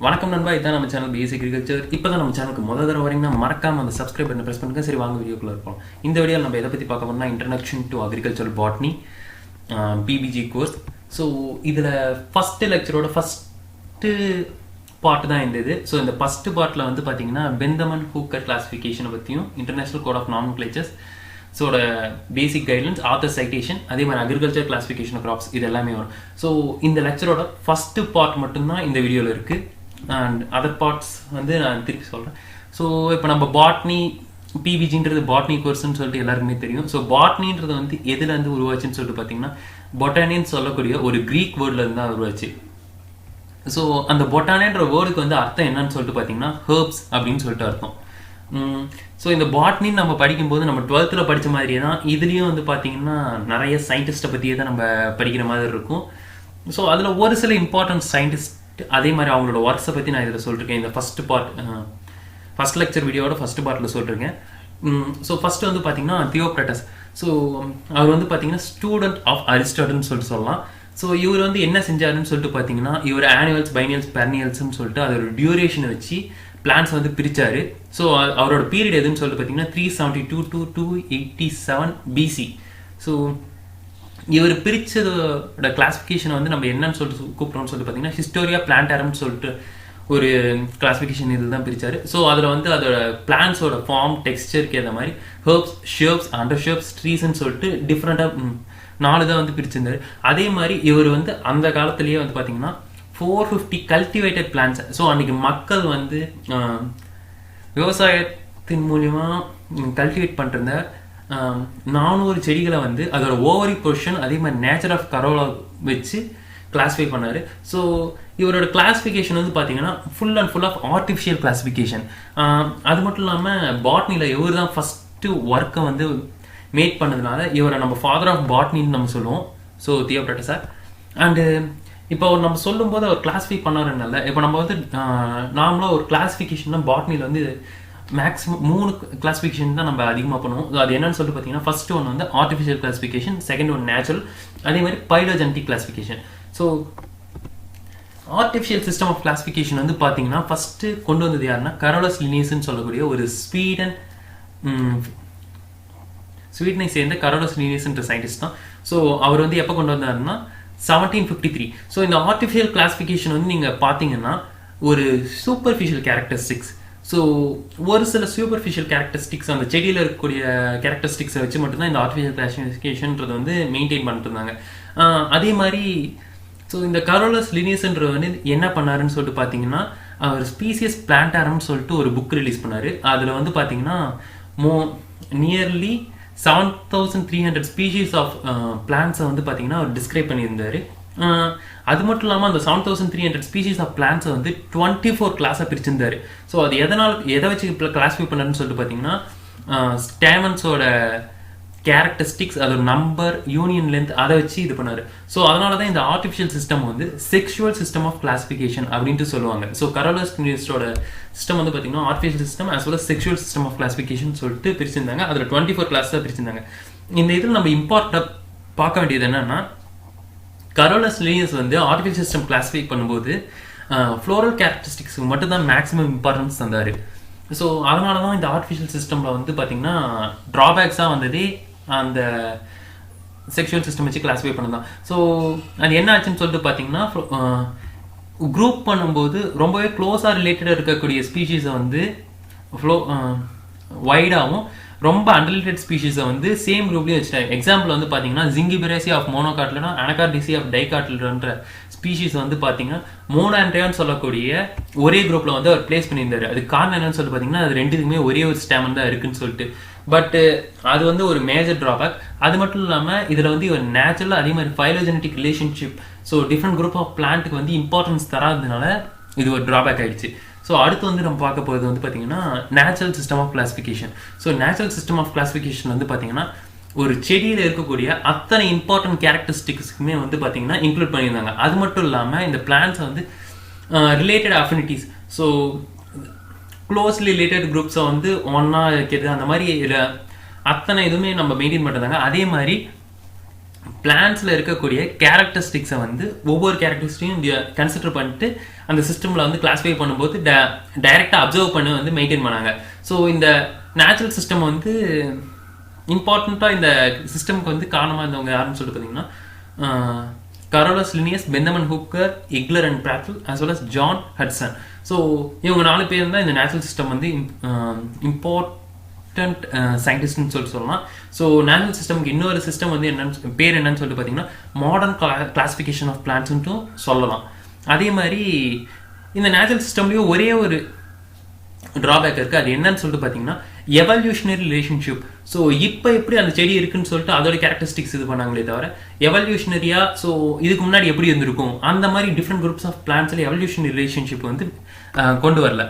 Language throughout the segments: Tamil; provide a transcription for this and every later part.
வணக்கம் நண்பா, இதான் நம்ம சேனல் பேசிக் அக்ரிகல்ச்சர். இப்போ தான் நம்ம சேனலுக்கு முதல் தடவை வரீங்கன்னா மறக்காம அந்த சப்ஸ்கிரைப் பண்ணி ப்ரெஸ் பண்ணுங்க. சரி, வாங்க வீடியோக்குள்ள இருப்போம். இந்த வீடியோவில் நம்ம எதை பற்றி பார்க்க போறோம்னா introduction to agriculture botany PPG course. So இதில் ஃபஸ்ட்டு லெக்சரோட ஃபஸ்ட்டு பார்ட் தான் இந்த இது. ஸோ இந்த ஃபஸ்ட்டு பார்ட்டில் வந்து பார்த்தீங்கன்னா பெந்தமன் ஹூக்கர் கிளாஸிஃபிகேஷனை பற்றியும் இன்டர்நேஷனல் கோட் ஆஃப் நாமென்க்ளேச்சர்ஸ் ஸோட பேசிக் கைட்லைன்ஸ், ஆத்தர் சைட்டேஷன், அதே மாதிரி அக்ரிகல்ச்சர் கிளாஸிஃபிகேஷன் கிராப்ஸ், இது எல்லாமே வரும். ஸோ இந்த லெக்சரோட ஃபஸ்ட்டு பார்ட் மட்டும்தான் இந்த வீடியோவில் இருக்குது. அண்ட் அதர் பார்ட்ஸ் வந்து நான் திருப்பி சொல்கிறேன். ஸோ இப்போ நம்ம பாட்னி பிபிஜின்றது பாட்னி கோர்ஸ்ன்னு சொல்லிட்டு எல்லாருக்குமே தெரியும். ஸோ பாட்னின்றது வந்து எதுலேருந்து உருவாச்சுன்னு சொல்லிட்டு பார்த்தீங்கன்னா பொட்டானின்னு சொல்லக்கூடிய ஒரு க்ரீக் வேர்ட்லேருந்து தான் உருவாச்சு. ஸோ அந்த பொட்டானின்ற வேர்டுக்கு வந்து அர்த்தம் என்னன்னு சொல்லிட்டு பார்த்தீங்கன்னா ஹெர்ப்ஸ் அப்படின்னு சொல்லிட்டு அர்த்தம். ஸோ இந்த பாட்னின்னு நம்ம படிக்கும்போது நம்ம 12th படித்த மாதிரியே தான் இதுலேயும் வந்து பார்த்தீங்கன்னா நிறைய சயின்டிஸ்ட்டை பற்றியே தான் நம்ம படிக்கிற மாதிரி இருக்கும். ஸோ அதில் ஒரு சில இம்பார்ட்டன்ட் சயின்டிஸ்ட், அதே மாதிரி அவங்களோட ஒர்க்ஸை பற்றி நான் இதில் சொல்லியிருக்கேன். இந்த ஃபஸ்ட் லெக்சர் வீடியோட ஃபஸ்ட் பார்ட்டில் சொல்லியிருக்கேன். ஸோ ஃபஸ்ட்டு வந்து பார்த்தீங்கன்னா தியோக்ரட்டஸ். ஸோ அவர் வந்து பார்த்தீங்கன்னா ஸ்டூடெண்ட் ஆஃப் அரிஸ்டாட்டில்னு சொல்லிட்டு சொல்லலாம். ஸோ இவர் வந்து என்ன செஞ்சாருன்னு சொல்லிட்டு பார்த்தீங்கன்னா இவர் ஆனுவல்ஸ், பைனியல்ஸ், பெர்னியல்ஸ்ன்னு சொல்லிட்டு அதோட டியூரேஷனை வச்சு பிளான்ஸ் வந்து பிரித்தார். ஸோ அவரோட பீரியட் எதுன்னு சொல்லிட்டு பார்த்தீங்கன்னா 372 to 287 BC. ஸோ இவர் பிரித்ததோட கிளாஸிஃபிகேஷனை வந்து நம்ம என்னன்னு சொல்லிட்டு கூப்பிட்றோம்னு சொல்லிட்டு பார்த்தீங்கன்னா ஹிஸ்டோரியா பிளான்டாரம்னு சொல்லிட்டு ஒரு கிளாஸிஃபிகேஷன் இதில் தான் பிரித்தார். ஸோ அதில் வந்து அதோட பிளான்ஸோட ஃபார்ம், டெக்ஸ்டருக்கு ஏற்ற மாதிரி ஹெர்ப்ஸ், ஷேர்ப்ஸ், அண்டர் ஷேர்ப்ஸ், ட்ரீஸ்ன்னு சொல்லிட்டு டிஃப்ரெண்ட்டாக 4 தான் வந்து பிரிச்சிருந்தார். அதே மாதிரி இவர் வந்து அந்த காலத்துலேயே வந்து பார்த்தீங்கன்னா 450 கல்டிவேட்டட் பிளான்ஸ். ஸோ அன்றைக்கி மக்கள் வந்து விவசாயத்தின் மூலிமா கல்டிவேட் பண்ணிருந்த 400 செடிகளை வந்து அதோட ஓவரி பொசிஷன், அதே மாதிரி நேச்சர் ஆஃப் கரோலா வச்சு கிளாஸிஃபை பண்ணார். ஸோ இவரோட கிளாஸிஃபிகேஷன் வந்து பார்த்தீங்கன்னா full and full of artificial classification. அது மட்டும் இல்லாமல் பாட்னியில் இவர் தான் ஃபஸ்ட்டு ஒர்க்கை வந்து மேக் பண்ணதுனால இவரை நம்ம ஃபாதர் ஆஃப் பாட்னின்னு நம்ம சொல்லுவோம். So தியோக்ரட்டஸ் sir. அண்டு இப்போ நம்ம சொல்லும்போது அவர் கிளாஸிஃபை பண்ணாருன்னால இப்போ நம்ம வந்து நார்மலாக ஒரு கிளாஸிஃபிகேஷன்னா பாட்னியில் வந்து மேக்ஸிமம் 3 கிளாஸிஃபிகேஷன் தான் நம்ம அதிகமாக பண்ணுவோம். அது என்னன்னு சொல்லிட்டு பார்த்தீங்கன்னா ஃபர்ஸ்ட் ஒன் வந்து artificial classification, second one natural, அதே மாதிரி phylogenetic classification. So artificial system of classification வந்து பார்த்தீங்கன்னா ஃபஸ்ட்டு கொண்டு வந்தது யாருன்னா கரோலஸ் லினியஸ்ன்னு சொல்லக்கூடிய ஒரு ஸ்வீடனை சேர்ந்த கரோலஸ் லினியஸ்ன்ற சயின்டிஸ்ட் தான். ஸோ அவர் வந்து எப்போ கொண்டு வந்தாருன்னா 1753. ஸோ இந்த ஆர்டிஃபிஷியல் கிளாஸிஃபிகேஷன் வந்து நீங்கள் பார்த்தீங்கன்னா ஒரு சூப்பர்ஃபிஷியல் கேரக்டரிஸ்டிக்ஸ். ஸோ ஒரு சில சூப்பர்ஃபிஷியல் கேரக்டரிஸ்டிக்ஸ், அந்த செடியில் இருக்கக்கூடிய கேரக்டரிஸ்டிக்ஸை வச்சு மட்டும்தான் இந்த ஆர்டிஃபிஷியல் கிளாஸிஃபிகேஷன்றது வந்து மெயின்டைன் பண்ணிட்டு இருந்தாங்க. அதே மாதிரி ஸோ இந்த கரோலஸ் லினியஸ்ன்ற வந்து என்ன பண்ணாருன்னு சொல்லிட்டு பார்த்தீங்கன்னா அவர் ஸ்பீசியஸ் பிளான்டாரம்னு சொல்லிட்டு ஒரு புக் ரிலீஸ் பண்ணார். அதில் வந்து பார்த்தீங்கன்னா நியர்லி 7300 ஸ்பீஷீஸ் ஆஃப் பிளான்ஸை வந்து பார்த்தீங்கன்னா அவர் டிஸ்கிரைப் பண்ணியிருந்தார். அது மட்டும் இல்லாமல் அந்த 7300 ஸ்பீஷீஸ் ஆஃப் பிளான்ஸை வந்து 24 கிளாஸாக பிரிச்சிருந்தார். ஸோ அது எதை வச்சு கிளாஸிஃபை பண்ணாருன்னு சொல்லிட்டு பார்த்தீங்கன்னா ஸ்டேமன்ஸோட கேரக்டரிஸ்டிக்ஸ், அதோட நம்பர், யூனியன் லென்த், அதை வச்சு இது பண்ணார். ஸோ அதனால தான் இந்த ஆர்டிஃபிஷியல் சிஸ்டம் வந்து செக்ஷுவல் சிஸ்டம் ஆஃப் கிளாஸிஃபிகேஷன் அப்படின்ட்டு சொல்லுவாங்க. ஸோ கரோலஸ் லினியஸோட சிஸ்டம் வந்து பார்த்தீங்கன்னா artificial system as well sexual system of classification சொல்லிட்டு பிரிச்சிருந்தாங்க. அதில் 24 கிளாஸ் தான் பிரிச்சிருந்தாங்க. இந்த இதில் நம்ம இம்பார்ட்டண்டாக பார்க்க வேண்டியது என்னன்னா கரோலஸ் லினியஸ் வந்து ஆர்டிஃபிஷியல் சிஸ்டம் கிளாஸிஃபை பண்ணும்போது ஃப்ளோரல் கேரக்டரிஸ்டிக்ஸுக்கு மட்டும் தான் மேக்ஸிமம் இம்பார்ட்டன்ஸ் தந்தார். ஸோ அதனால தான் இந்த ஆர்டிஃபிஷியல் சிஸ்டமில் வந்து பார்த்தீங்கன்னா ட்ராபேக்ஸாக வந்ததே அந்த செக்ஷுவல் சிஸ்டம் வச்சு கிளாஸிஃபை பண்ணதான். ஸோ அது என்ன ஆச்சுன்னு சொல்லிட்டு பார்த்தீங்கன்னா குரூப் பண்ணும்போது ரொம்பவே க்ளோஸாக ரிலேட்டடாக இருக்கக்கூடிய ஸ்பீஷீஸை வந்து வைடாகவும் ரொம்ப அன்ரிலேட்டட் ஸ்பீஷீஸை வந்து சேம் குரூப்லேயும் வச்சுட்டாங்க. எக்ஸாம்பிள் வந்து பார்த்தீங்கன்னா ஜிங்கிபெரேசி ஆஃப் மோனோகாட்லனா அனகார்டிசி ஆஃப் டைகாட்லன்ற ஸ்பீஷீஸ் வந்து பார்த்தீங்கன்னா மோனான்ட்ரியான்னு சொல்லக்கூடிய ஒரே குரூப்பில் வந்து அவர் பிளேஸ் பண்ணியிருந்தார். அது காரணம் என்னன்னு சொல்லிட்டு பார்த்தீங்கன்னா அது ரெண்டுக்குமே ஒரே ஒரு ஸ்டாமன் தான் இருக்குன்னு சொல்லிட்டு. பட்டு அது வந்து ஒரு மேஜர் ட்ராபேக். அது மட்டும் இல்லாமல் இதில் வந்து ஒரு நேச்சுரல், அதே மாதிரி phylogenetic relationship, so different group of பிளான்ட்டுக்கு வந்து இம்பார்ட்டன்ஸ் தராததுனால இது ஒரு ட்ராபேக் ஆகிடுச்சு. ஸோ அடுத்து வந்து நம்ம பார்க்க போகிறது வந்து பார்த்தீங்கன்னா natural system of classification. So natural system of classification வந்து பார்த்தீங்கன்னா ஒரு செடியில் இருக்கக்கூடிய அத்தனை இம்பார்ட்டன்ட் கேரக்டரிஸ்டிக்ஸுக்குமே வந்து பார்த்தீங்கன்னா இன்க்ளூட் பண்ணியிருந்தாங்க. அது மட்டும் இல்லாமல் இந்த பிளான்ஸை வந்து ரிலேட்டட் அஃபினிட்டிஸ், ஸோ க்ளோஸ்லி ரிலேட்டட் குரூப்ஸை வந்து ஒன்றா வைக்கிறது, அந்த மாதிரி அத்தனை இதுவுமே நம்ம மெயின்டைன் பண்ணுறாங்க. அதே மாதிரி பிளான்ஸில் இருக்கக்கூடிய கேரக்டரிஸ்டிக்ஸை வந்து ஒவ்வொரு கேரக்டரிஸ்டிக்கும் கன்சிடர் பண்ணிட்டு அந்த சிஸ்டமில் வந்து கிளாஸிஃபை பண்ணும்போது டைரெக்டாக அப்சர்வ் பண்ணி வந்து மெயின்டைன் பண்ணாங்க. ஸோ இந்த நேச்சுரல் சிஸ்டம் வந்து இம்பார்ட்டண்ட்டாக இந்த சிஸ்டமுக்கு வந்து காரணமாக இருந்தவங்க யாருன்னு சொல்லிட்டு பார்த்தீங்கன்னா Carolus Linnaeus, Bentham and Hooker, Engler and Prantl as well as John Hutchinson. So இவங்க 4 பேர் தான் இந்த நேச்சுரல் சிஸ்டம் வந்து சயின்டிஸ்ட்னு சொல்லலாம். ஸோ நேச்சுரல் சிஸ்டம்க்கு இன்னொரு சிஸ்டம் வந்து என்னன்னு பேர் என்னன்னு சொல்லிட்டு பார்த்தீங்கன்னா மாடர்ன் கிளாசிஃபிகேஷன் ஆஃப் பிளான்ட்ஸ்ன்ட்டும் சொல்லலாம். அதே மாதிரி இந்த நேச்சுரல் சிஸ்டம்லேயும் ஒரே ஒரு ட்ராபேக் இருக்குது. அது என்னன்னு சொல்லிட்டு பார்த்தீங்கன்னா எவல்யூஷனரி ரிலேஷன்ஷிப். ஸோ இப்போ எப்படி அந்த செடி இருக்குன்னு சொல்லிட்டு அதோட கேரக்டரிஸ்டிக்ஸ் இது பண்ணாங்களே தவிர எவல்யூஷனரியா ஸோ இதுக்கு முன்னாடி எப்படி இருந்திருக்கும் அந்த மாதிரி டிஃப்ரெண்ட் குரூப்ஸ் ஆஃப் பிளான்ட்ஸில் எவல்யூஷனரி ரிலேஷன்ஷிப் வந்து கொண்டு வரல.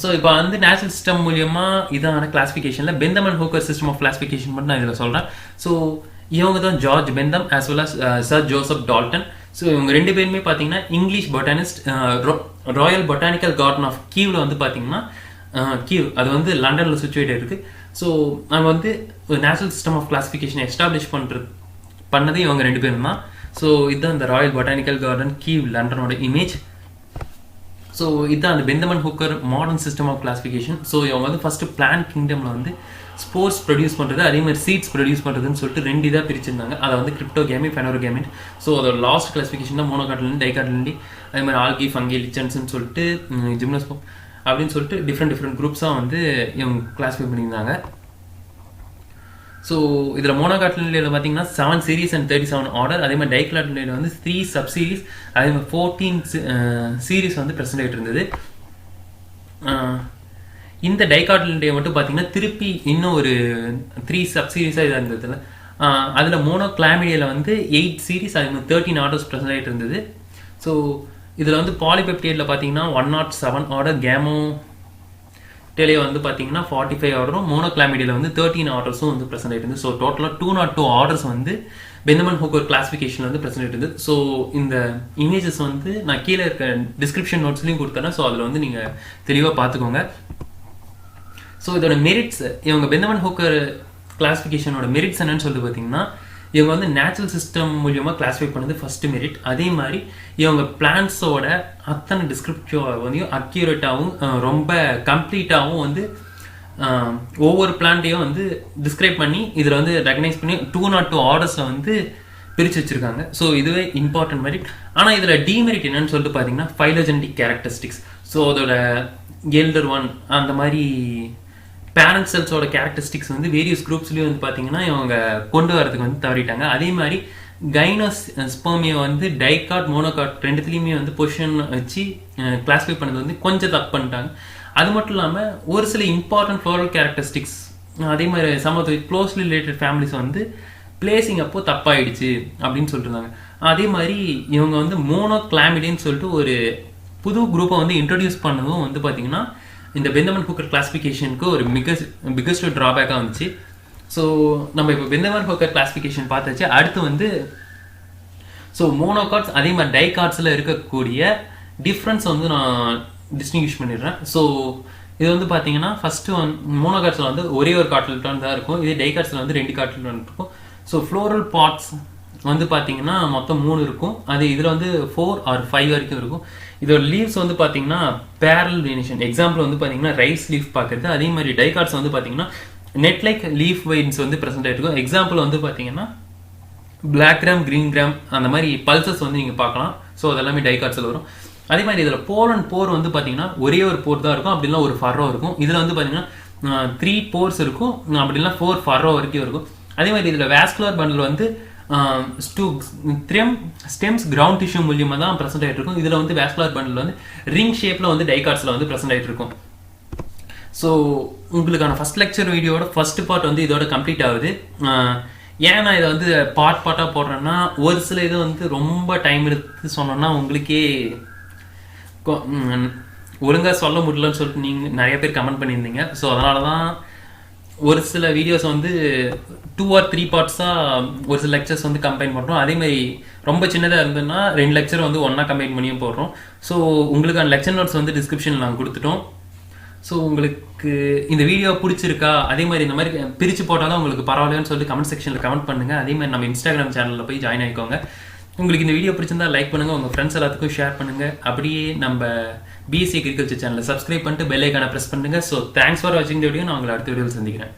ஸோ இப்போ வந்து நேச்சுரல் சிஸ்டம் மூலியமாக இதான கிளாஸிஃபிகேஷனில் Bentham and Hooker system of classification மட்டும் நான் இதில் சொல்கிறேன். ஸோ இவங்க தான் George Bentham as well as sir Joseph Dalton. So இவங்க 2 பேருமே பார்த்தீங்கன்னா English botanist. Royal botanical garden of கீவில் வந்து பார்த்தீங்கன்னா கீவ் அது வந்து லண்டனில் சிச்சுவேட் இருக்குது. ஸோ அவங்க வந்து natural system of classification establish பண்ணது இவங்க 2 பேரும் தான். ஸோ இதுதான் இந்த ராயல் பொட்டானிக்கல் கார்டன் கீவ் லண்டனோட இமேஜ். ஸோ இதுதான் அந்த Bentham and Hooker modern system of classification. So இவங்க வந்து ஃபஸ்ட்டு பிளான்ட் கிங்டமில் வந்து ஸ்போர்ஸ் ப்ரொடியூஸ் பண்ணுறது அதே மாதிரி சீட்ஸ் ப்ரொடியூஸ் பண்ணுறதுன்னு சொல்லிட்டு 2 இதாக பிரிச்சிருந்தாங்க. அதை வந்து கிரிப்டோகேமி, ஃபெனோரோகேமிட். ஸோ அதோட லாஸ்ட் கிளாஸிஃபிகேஷன் தான் மோனோகாட்டிலின், டைகாட்டிலின், அதே மாதிரி ஆல்கி, ஃபங்கி, லிச்சன்ஸ்ன்னு சொல்லிட்டு ஜிம்னோஸ்போம் அப்படின்னு சொல்லிட்டு டிஃப்ரெண்ட் குரூப்ஸாக வந்து இவங்க கிளாஸிஃபை பண்ணியிருந்தாங்க. ஸோ இதில் மோனோகாட்டிலில் பார்த்தீங்கன்னா 7 சீரீஸ் அண்ட் 37 ஆர்டர். அதே மாதிரி டைகாட்டிலில் வந்து 3 சப் சீரீஸ், அதே மாதிரி 14 சீரீஸ் வந்து ப்ரெசென்ட் ஆகிட்டு இருந்தது. இந்த டைகாட்டிலின்டே மட்டும் பார்த்தீங்கன்னா திருப்பி இன்னும் ஒரு 3 சப் சீரீஸாக இதாக இருந்தது. அதில் மோனோகிளாமிடியில் வந்து 8 சீரீஸ், அதே மாதிரி 13 ஆர்டர்ஸ் ப்ரெசென்ட் ஆகிட்டு இருந்தது. ஸோ இதில் வந்து பாலிபெப்டைடில் பார்த்தீங்கன்னா 107 ஆர்டர், கேமோ டெலே வந்து பார்த்தீங்கன்னா 45 ஆர்டரும், மோனோகிளாமிடியில் வந்து 13 ஆர்டர்ஸும் வந்து ப்ரெசென்ட் ஆகிட்டு இருந்தது. ஸோ டோட்டலாக 202 ஆர்டர்ஸ் வந்து பெந்தமன் ஹூக்கர் கிளாஸிஃபிகேஷன் வந்து ப்ரெசென்ட் ஆகிட்டு இருந்தது. ஸோ இந்த இமேஜஸ் வந்து நான் கீழே இருக்க டிஸ்கிரிப்ஷன் நோட்ஸ்லையும் கொடுத்தேன். ஸோ அதில் வந்து நீங்கள் தெளிவாக பார்த்துக்கோங்க. ஸோ இதோட மெரிட்ஸ், இவங்க பெந்தமன் ஹூக்கர் கிளாஸிஃபிகேஷனோட மெரிட்ஸ் என்னன்னு சொல்லிட்டு பார்த்தீங்கன்னா இவங்க வந்து நேச்சுரல் சிஸ்டம் மூலியமாக கிளாஸிஃபை பண்ணது ஃபர்ஸ்ட் மெரிட். அதே மாதிரி இவங்க பிளான்ஸோட அத்தனை டிஸ்கிரிப்டிவ் வந்து அக்யூரேட்டாகவும் ரொம்ப கம்ப்ளீட்டாகவும் வந்து ஒவ்வொரு பிளான்ட்டையும் வந்து டிஸ்கிரைப் பண்ணி இதில் வந்து ரெகனைஸ் பண்ணி 202 ஆர்டர்ஸில் வந்து பிரித்து வச்சுருக்காங்க. ஸோ இதுவே இம்பார்ட்டன்ட் மெரிட். ஆனால் இதில் டிமெரிட் என்னன்னு சொல்லிட்டு பார்த்தீங்கன்னா ஃபைலோஜெனடிக் கேரக்டரிஸ்டிக்ஸ். ஸோ அதோட எல்டர் ஒன் அந்த மாதிரி பேரண்ட் செல்ஸோட கேரக்டரிஸ்டிக்ஸ் வந்து வேரியஸ் குரூப்ஸ்லேயும் வந்து பார்த்தீங்கன்னா இவங்க கொண்டு வரதுக்கு வந்து தவறிட்டாங்க. அதே மாதிரி கைனோஸ் ஸ்பெர்மியை வந்து டைகாட், மோனோகாட் 2த்துலேயுமே வந்து பொசிஷன் வச்சு கிளாஸிஃபை பண்ணது வந்து கொஞ்சம் தப்பு பண்ணிட்டாங்க. அது மட்டும் இல்லாமல் ஒரு சில இம்பார்ட்டன்ட் ஃப்ளோரல் கேரக்டரிஸ்டிக்ஸ் அதே மாதிரி some of the closely related families வந்து பிளேசிங் அப்போ தப்பாயிடுச்சு அப்படின்னு சொல்லிட்டுருந்தாங்க. அதே மாதிரி இவங்க வந்து மோனோகிளாமிடின்னு சொல்லிட்டு ஒரு புது குரூப்பை வந்து இன்ட்ரடியூஸ் பண்ணதும் வந்து பார்த்தீங்கன்னா இந்த பெந்தமன் ஹூக்கர் கிளாஸிஃபிகேஷனுக்கு ஒரு பிக்கஸ்ட் ட்ராபேக்காக வந்துச்சு. ஸோ நம்ம இப்போ பெந்தமன் ஹூக்கர் கிளாஸிஃபிகேஷன் பார்த்தாச்சு. அடுத்து வந்து ஸோ மோனோகாட்ஸ் அதே மாதிரி டைகாட்ஸில் இருக்கக்கூடிய டிஃப்ரென்ஸ் வந்து நான் டிஸ்டிங்விஷ் பண்ணிடுறேன். ஸோ இது வந்து பார்த்தீங்கன்னா ஃபஸ்ட்டு மோனோகாட்ஸில் வந்து ஒரே ஒரு காட்டில்டான் தான் இருக்கும். இதே டைகாட்ஸில் வந்து 2 காட்டில்டான் இருக்கும். ஸோ ஃப்ளோரல் பார்ட்ஸ் வந்து பார்த்தீங்கன்னா மொத்தம் 3 இருக்கும். அது இதில் வந்து 4 or 5 வரைக்கும் இருக்கும். இதோட லீவ்ஸ் வந்து பார்த்தீங்கன்னா பேரல் வேரியேஷன். எக்ஸாம்பிள் வந்து பார்த்தீங்கன்னா ரைஸ் லீஃப் பார்க்குறது. அதே மாதிரி டைகாட்ஸ் வந்து பார்த்தீங்கன்னா நெட் லைக் லீஃப் வெயின்ஸ் வந்து ப்ரெசென்ட் ஆகிருக்கும். எக்ஸாம்பிள் வந்து பார்த்தீங்கன்னா பிளாக் கிராம், கிரீன் கிராம் அந்த மாதிரி பல்சஸ் வந்து நீங்கள் பார்க்கலாம். ஸோ அதெல்லாமே டைகாட்ஸில் வரும். அதே மாதிரி இதில் போர் வந்து பார்த்தீங்கன்னா ஒரே ஒரு போர் தான் இருக்கும், அப்படின்னா ஒரு ஃபர்ரோ இருக்கும். இதில் வந்து பார்த்தீங்கன்னா 3 போர்ஸ் இருக்கும், அப்படின்னா 4 ஃபர்ரோ வரைக்கும் இருக்கும். அதே மாதிரி இதில் வாஸ்குலர் பண்டில் வந்து ஸ்டெம்ஸ் கிரவுண்ட் டிஷ்யூ மூலியமாக தான் ப்ரெசென்ட் ஆகிட்டு இருக்கும். இதில் வந்து வாஸ்குலர் பண்டில் வந்து ரிங் ஷேப்பில் வந்து டைகாட்ஸில் வந்து ப்ரெசென்ட் ஆகிட்டு இருக்கும். ஸோ உங்களுக்கான ஃபர்ஸ்ட் லெக்சர் வீடியோட ஃபர்ஸ்ட் பார்ட் வந்து இதோட கம்ப்ளீட் ஆகுது. ஏன் நான் இதை வந்து பார்ட்டாக போடுறேன்னா ஒரு சில இது வந்து ரொம்ப டைம் எடுத்து சொன்னோன்னா உங்களுக்கே ஒழுங்காக சொல்ல முடியலன்னு சொல்லிட்டு நீங்கள் நிறைய பேர் கமெண்ட் பண்ணியிருந்தீங்க. ஸோ அதனால தான் ஒரு சில வீடியோஸ் வந்து 2 or 3 பார்ட்ஸாக ஒரு சில லெக்சர்ஸ் வந்து கம்பைன் பண்ணுறோம். அதேமாதிரி ரொம்ப சின்னதாக இருந்ததுன்னா 2 லெக்சர் வந்து ஒன்றா கம்பைன் பண்ணியும் போடுறோம். ஸோ உங்களுக்கான லெக்சர் நோட்ஸ் வந்து டிஸ்கிரிப்ஷனில் நாங்கள் கொடுத்துட்டோம். ஸோ உங்களுக்கு இந்த வீடியோ பிடிச்சிருக்கா, அதே மாதிரி இந்த மாதிரி பிரித்து போட்டாலும் உங்களுக்கு பரவாயில்லன்னு சொல்லிட்டு கமெண்ட் செக்ஷனில் கமெண்ட் பண்ணுங்கள். அதே மாதிரி நம்ம இன்ஸ்டாகிராம் சேனலில் போய் ஜாயின் ஆகிக்கோங்க. உங்களுக்கு இந்த வீடியோ பிடிச்சிருந்தா லைக் பண்ணுங்கள், உங்கள் ஃப்ரெண்ட்ஸ் எல்லாத்துக்கும் ஷேர் பண்ணுங்கள். அப்படியே நம்ம பிஎஸ்சி அக்ரிகல்ச்சர் சேனலை சப்ஸ்கிரைப் பண்ணிட்டு பெல் ஐக்கானை ப்ரெஸ் பண்ணுங்கள். ஸோ தேங்க்ஸ் ஃபார் வாட்சிங் த வீடியோ. நான் உங்களை அடுத்த வீடியோவில் சந்திக்கிறேன்.